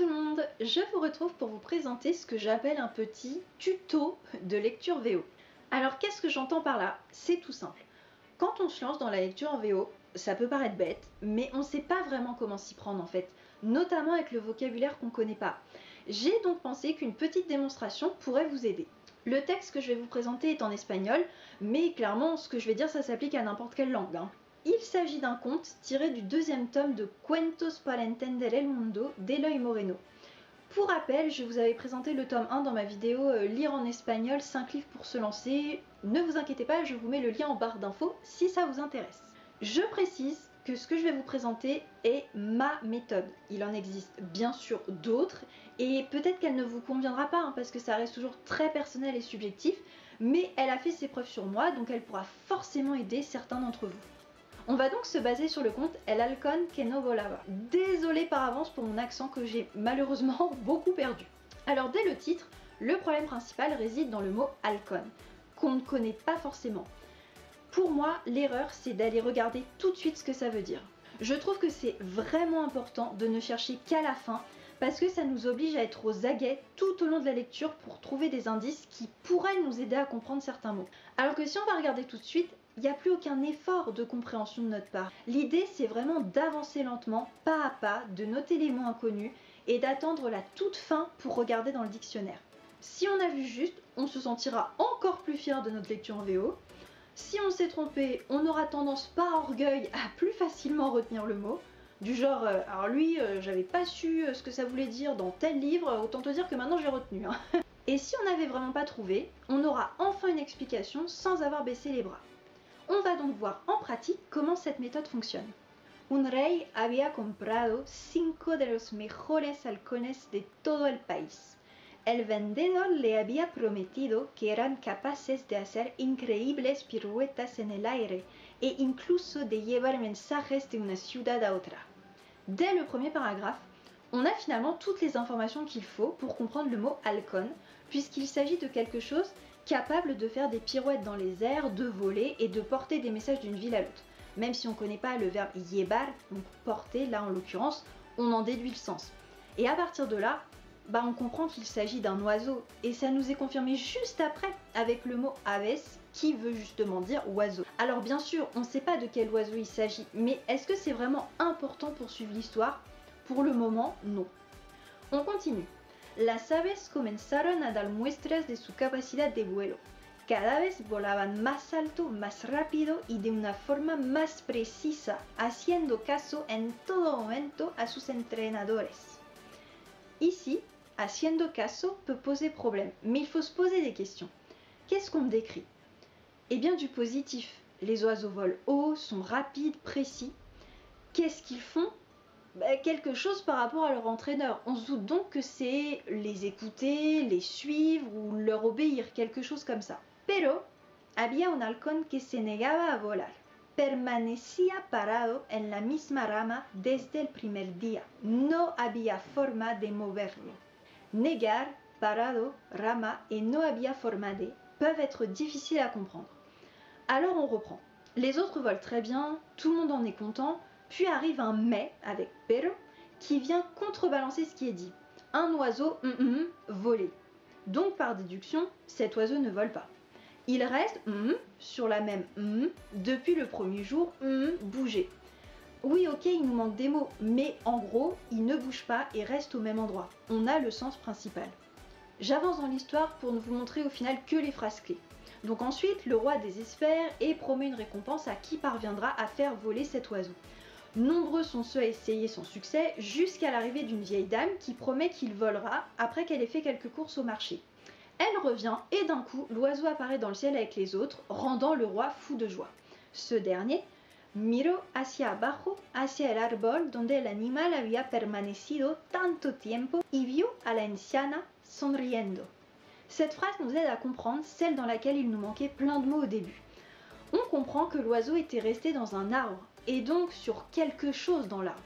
tout le monde, je vous retrouve pour vous présenter ce que j'appelle un petit tuto de lecture VO. Alors qu'est-ce que j'entends par là? C'est tout simple. Quand on se lance dans la lecture en VO, ça peut paraître bête, mais on ne sait pas vraiment comment s'y prendre en fait, notamment avec le vocabulaire qu'on ne connaît pas. J'ai donc pensé qu'une petite démonstration pourrait vous aider. Le texte que je vais vous présenter est en espagnol, mais clairement ce que je vais dire ça s'applique à n'importe quelle langue. Il s'agit d'un conte tiré du deuxième tome de Cuentos para entender el mundo d'Eloy Moreno. Pour rappel, je vous avais présenté le tome 1 dans ma vidéo Lire en espagnol, 5 livres pour se lancer. Ne vous inquiétez pas, je vous mets le lien en barre d'infos si ça vous intéresse. Je précise que ce que je vais vous présenter est ma méthode. Il en existe bien sûr d'autres et peut-être qu'elle ne vous conviendra pas parce que ça reste toujours très personnel et subjectif, mais elle a fait ses preuves sur moi donc elle pourra forcément aider certains d'entre vous. On va donc se baser sur le conte El Halcón que no volaba. Désolée par avance pour mon accent que j'ai malheureusement beaucoup perdu. Alors dès le titre, le problème principal réside dans le mot halcón, qu'on ne connaît pas forcément. Pour moi, l'erreur c'est d'aller regarder tout de suite ce que ça veut dire. Je trouve que c'est vraiment important de ne chercher qu'à la fin parce que ça nous oblige à être aux aguets tout au long de la lecture pour trouver des indices qui pourraient nous aider à comprendre certains mots. Alors que si on va regarder tout de suite, il n'y a plus aucun effort de compréhension de notre part. L'idée c'est vraiment d'avancer lentement, pas à pas, de noter les mots inconnus et d'attendre la toute fin pour regarder dans le dictionnaire. Si on a vu juste, on se sentira encore plus fier de notre lecture en VO. Si on s'est trompé, on aura tendance par orgueil à plus facilement retenir le mot. Du genre, alors lui, j'avais pas su ce que ça voulait dire dans tel livre, autant te dire que maintenant j'ai retenu. Et si on n'avait vraiment pas trouvé, on aura enfin une explication sans avoir baissé les bras. On va donc voir en pratique comment cette méthode fonctionne. Un rey había comprado 5 de los mejores halcones de todo el país. El vendedor le había prometido que eran capaces de hacer increíbles piruetas en el aire e incluso de llevar mensajes de una ciudad a otra. Dès le premier paragraphe, on a finalement toutes les informations qu'il faut pour comprendre le mot halcón, puisqu'il s'agit de quelque chose capable de faire des pirouettes dans les airs, de voler et de porter des messages d'une ville à l'autre. Même si on ne connaît pas le verbe llevar, donc porter, là en l'occurrence, on en déduit le sens. Et à partir de là, on comprend qu'il s'agit d'un oiseau, et ça nous est confirmé juste après avec le mot aves, qui veut justement dire oiseau. Alors bien sûr, on ne sait pas de quel oiseau il s'agit, mais est-ce que c'est vraiment important pour suivre l'histoire? Pour le moment, non. On continue. Las aves comenzaron a dar muestras de su capacidad de vuelo. Cada vez volaban más alto, más rápido y de una forma más precisa, haciendo caso en todo momento a sus entrenadores. Ici, haciendo caso peut poser problème, mais il faut se poser des questions. Qu'est-ce qu'on me décrit? Eh bien du positif. Les oiseaux volent haut, sont rapides, précis. Qu'est-ce qu'ils font? Quelque chose par rapport à leur entraîneur. On se doute donc que c'est les écouter, les suivre ou leur obéir, quelque chose comme ça. Pero había un halcón que se negaba a volar. Permanecía parado en la misma rama desde el primer día. No había forma de moverlo. Negar, parado, rama et no había forma de peuvent être difficiles à comprendre. Alors on reprend. Les autres volent très bien, tout le monde en est content. Puis arrive un mais avec pero qui vient contrebalancer ce qui est dit. Un oiseau volé. Donc par déduction, cet oiseau ne vole pas. Il reste sur la même depuis le premier jour bouger. Oui ok, il nous manque des mots, mais en gros, il ne bouge pas et reste au même endroit. On a le sens principal. J'avance dans l'histoire pour ne vous montrer au final que les phrases clés. Donc ensuite, le roi désespère et promet une récompense à qui parviendra à faire voler cet oiseau. Nombreux sont ceux à essayer sans succès, jusqu'à l'arrivée d'une vieille dame qui promet qu'il volera après qu'elle ait fait quelques courses au marché. Elle revient et d'un coup, l'oiseau apparaît dans le ciel avec les autres, rendant le roi fou de joie. Ce dernier, miró hacia abajo, hacia el árbol donde el animal había permanecido tanto tiempo y vio a la anciana sonriendo. Cette phrase nous aide à comprendre celle dans laquelle il nous manquait plein de mots au début. On comprend que l'oiseau était resté dans un arbre, et donc sur quelque chose dans l'arbre.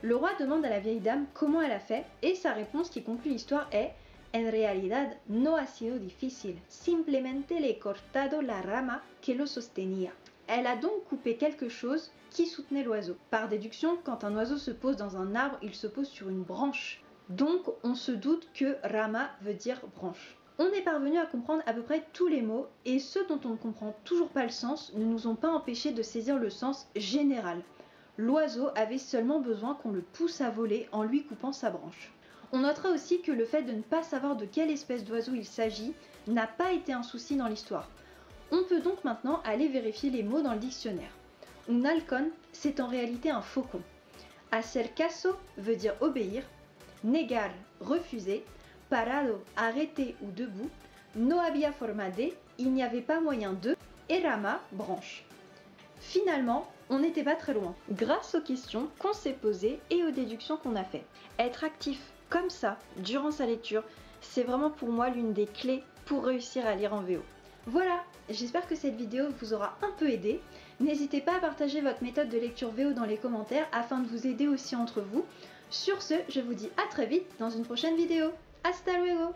Le roi demande à la vieille dame comment elle a fait, et sa réponse qui conclut l'histoire est En realidad no ha sido difícil, simplemente le he cortado la rama que lo sostenía. Elle a donc coupé quelque chose qui soutenait l'oiseau. Par déduction, quand un oiseau se pose dans un arbre, il se pose sur une branche. Donc on se doute que rama veut dire branche. On est parvenu à comprendre à peu près tous les mots et ceux dont on ne comprend toujours pas le sens ne nous ont pas empêchés de saisir le sens général. L'oiseau avait seulement besoin qu'on le pousse à voler en lui coupant sa branche. On notera aussi que le fait de ne pas savoir de quelle espèce d'oiseau il s'agit n'a pas été un souci dans l'histoire. On peut donc maintenant aller vérifier les mots dans le dictionnaire. Un halcón, c'est en réalité un faucon. Hacer caso veut dire obéir, negar, refuser, parado, arrêté ou debout, no había forma de, il n'y avait pas moyen de, et rama, branche. Finalement, on n'était pas très loin, grâce aux questions qu'on s'est posées et aux déductions qu'on a faites. Être actif comme ça, durant sa lecture, c'est vraiment pour moi l'une des clés pour réussir à lire en VO. Voilà, j'espère que cette vidéo vous aura un peu aidé. N'hésitez pas à partager votre méthode de lecture VO dans les commentaires afin de vous aider aussi entre vous. Sur ce, je vous dis à très vite dans une prochaine vidéo. Hasta luego!